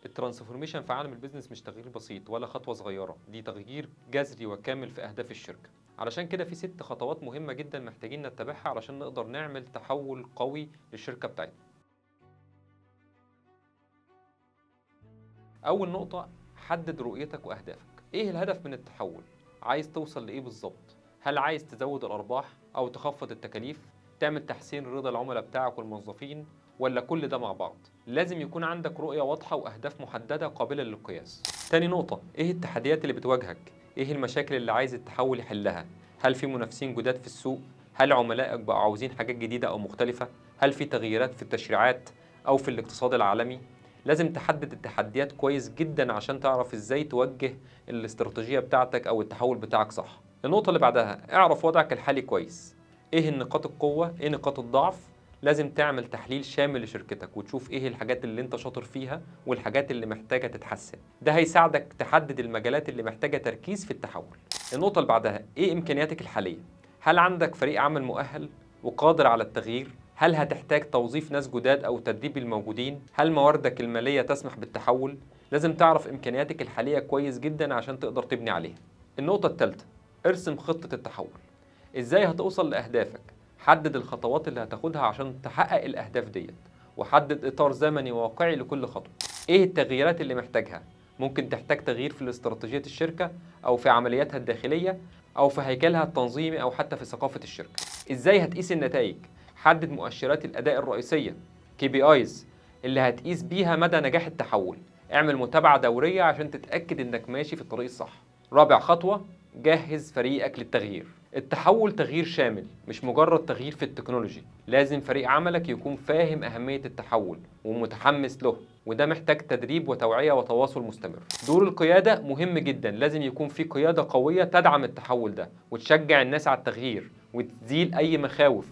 الترانسفورميشن في عالم البيزنس مش تغيير بسيط ولا خطوة صغيرة، دي تغيير جذري وكامل في أهداف الشركة. علشان كده في 6 خطوات مهمة جدا محتاجين نتبعها علشان نقدر نعمل تحول قوي للشركة بتاعتنا. أول نقطة، حدد رؤيتك وأهدافك. إيه الهدف من التحول؟ عايز توصل لإيه بالظبط؟ هل عايز تزود الأرباح أو تخفض التكاليف؟ تعمل تحسين رضا العملاء بتاعك والموظفين؟ ولا كل ده مع بعض؟ لازم يكون عندك رؤية واضحة وأهداف محددة قابلة للقياس. تاني نقطة، إيه التحديات اللي بتواجهك؟ إيه المشاكل اللي عايز التحول يحلها؟ هل في منافسين جداد في السوق؟ هل عملائك بقوا عاوزين حاجات جديدة أو مختلفة؟ هل في تغييرات في التشريعات أو في الاقتصاد العالمي؟ لازم تحدد التحديات كويس جدا عشان تعرف ازاي توجه الاستراتيجية بتاعتك او التحول بتاعك صح. النقطة اللي بعدها، اعرف وضعك الحالي كويس. ايه النقاط القوة؟ ايه نقاط الضعف؟ لازم تعمل تحليل شامل لشركتك وتشوف ايه الحاجات اللي انت شاطر فيها والحاجات اللي محتاجة تتحسن. ده هيساعدك تحدد المجالات اللي محتاجة تركيز في التحول. النقطة اللي بعدها، ايه امكانياتك الحالية؟ هل عندك فريق عمل مؤهل وقادر على التغيير؟ هل هتحتاج توظيف ناس جداد أو تدريب الموجودين؟ هل مواردك المالية تسمح بالتحول؟ لازم تعرف إمكانياتك الحالية كويس جدا عشان تقدر تبني عليها. النقطة الثالثة، ارسم خطة التحول. إزاي هتوصل لأهدافك؟ حدد الخطوات اللي هتاخدها عشان تحقق الأهداف ديت، وحدد إطار زمني واقعي لكل خطوة. إيه التغييرات اللي محتاجها؟ ممكن تحتاج تغيير في استراتيجية الشركة أو في عملياتها الداخلية أو في هيكلها التنظيمي أو حتى في ثقافة الشركة. إزاي هتقيس النتائج؟ حدد مؤشرات الأداء الرئيسية KPIs اللي هتقيس بيها مدى نجاح التحول. اعمل متابعة دورية عشان تتأكد إنك ماشي في الطريق الصح. رابع خطوة، جهز فريقك للتغيير. التحول تغيير شامل، مش مجرد تغيير في التكنولوجي. لازم فريق عملك يكون فاهم أهمية التحول ومتحمس له، وده محتاج تدريب وتوعية وتواصل مستمر. دور القيادة مهم جدا، لازم يكون في قيادة قوية تدعم التحول ده وتشجع الناس على التغيير وتزيل أي مخاوف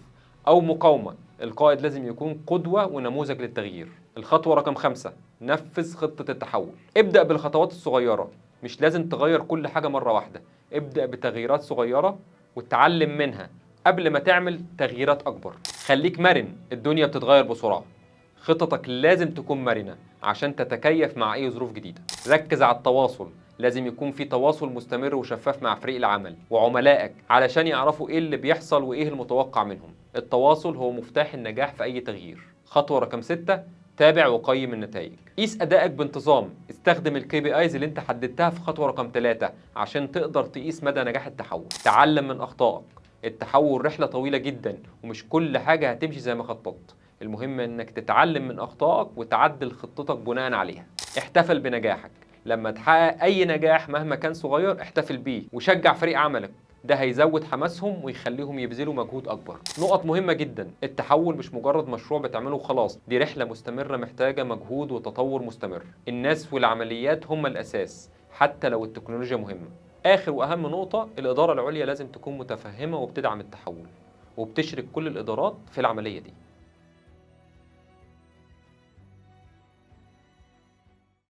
أو مقاومة. القائد لازم يكون قدوة ونموذج للتغيير. الخطوة رقم 5، نفذ خطة التحول. ابدأ بالخطوات الصغيرة، مش لازم تغير كل حاجة مرة واحدة. ابدأ بتغييرات صغيرة وتعلم منها قبل ما تعمل تغييرات أكبر. خليك مرن، الدنيا بتتغير بسرعة. خططك لازم تكون مرنة عشان تتكيف مع أي ظروف جديدة. ركز على التواصل، لازم يكون في تواصل مستمر وشفاف مع فريق العمل وعملائك علشان يعرفوا إيه اللي بيحصل وإيه المتوقع منهم. التواصل هو مفتاح النجاح في أي تغيير. خطوة رقم 6، تابع وقيم النتائج. قيس أدائك بانتظام، استخدم KPIs اللي انت حددتها في خطوة رقم 3 عشان تقدر تقيس مدى نجاح التحول. تعلم من أخطائك، التحول رحلة طويلة جدا ومش كل حاجة هتمشي زي ما خططت. المهم انك تتعلم من أخطائك وتعدل خطتك بناء عليها. احتفل بنجاحك، لما تحقق أي نجاح مهما كان صغير احتفل بيه وشجع فريق عملك، ده هيزود حماسهم ويخليهم يبذلوا مجهود أكبر. نقط مهمة جدا، التحول مش مجرد مشروع بتعمله وخلاص، دي رحلة مستمرة محتاجة مجهود وتطور مستمر. الناس والعمليات هم الأساس حتى لو التكنولوجيا مهمة. آخر وأهم نقطة، الإدارة العليا لازم تكون متفهمة وبتدعم التحول وبتشرك كل الإدارات في العملية دي.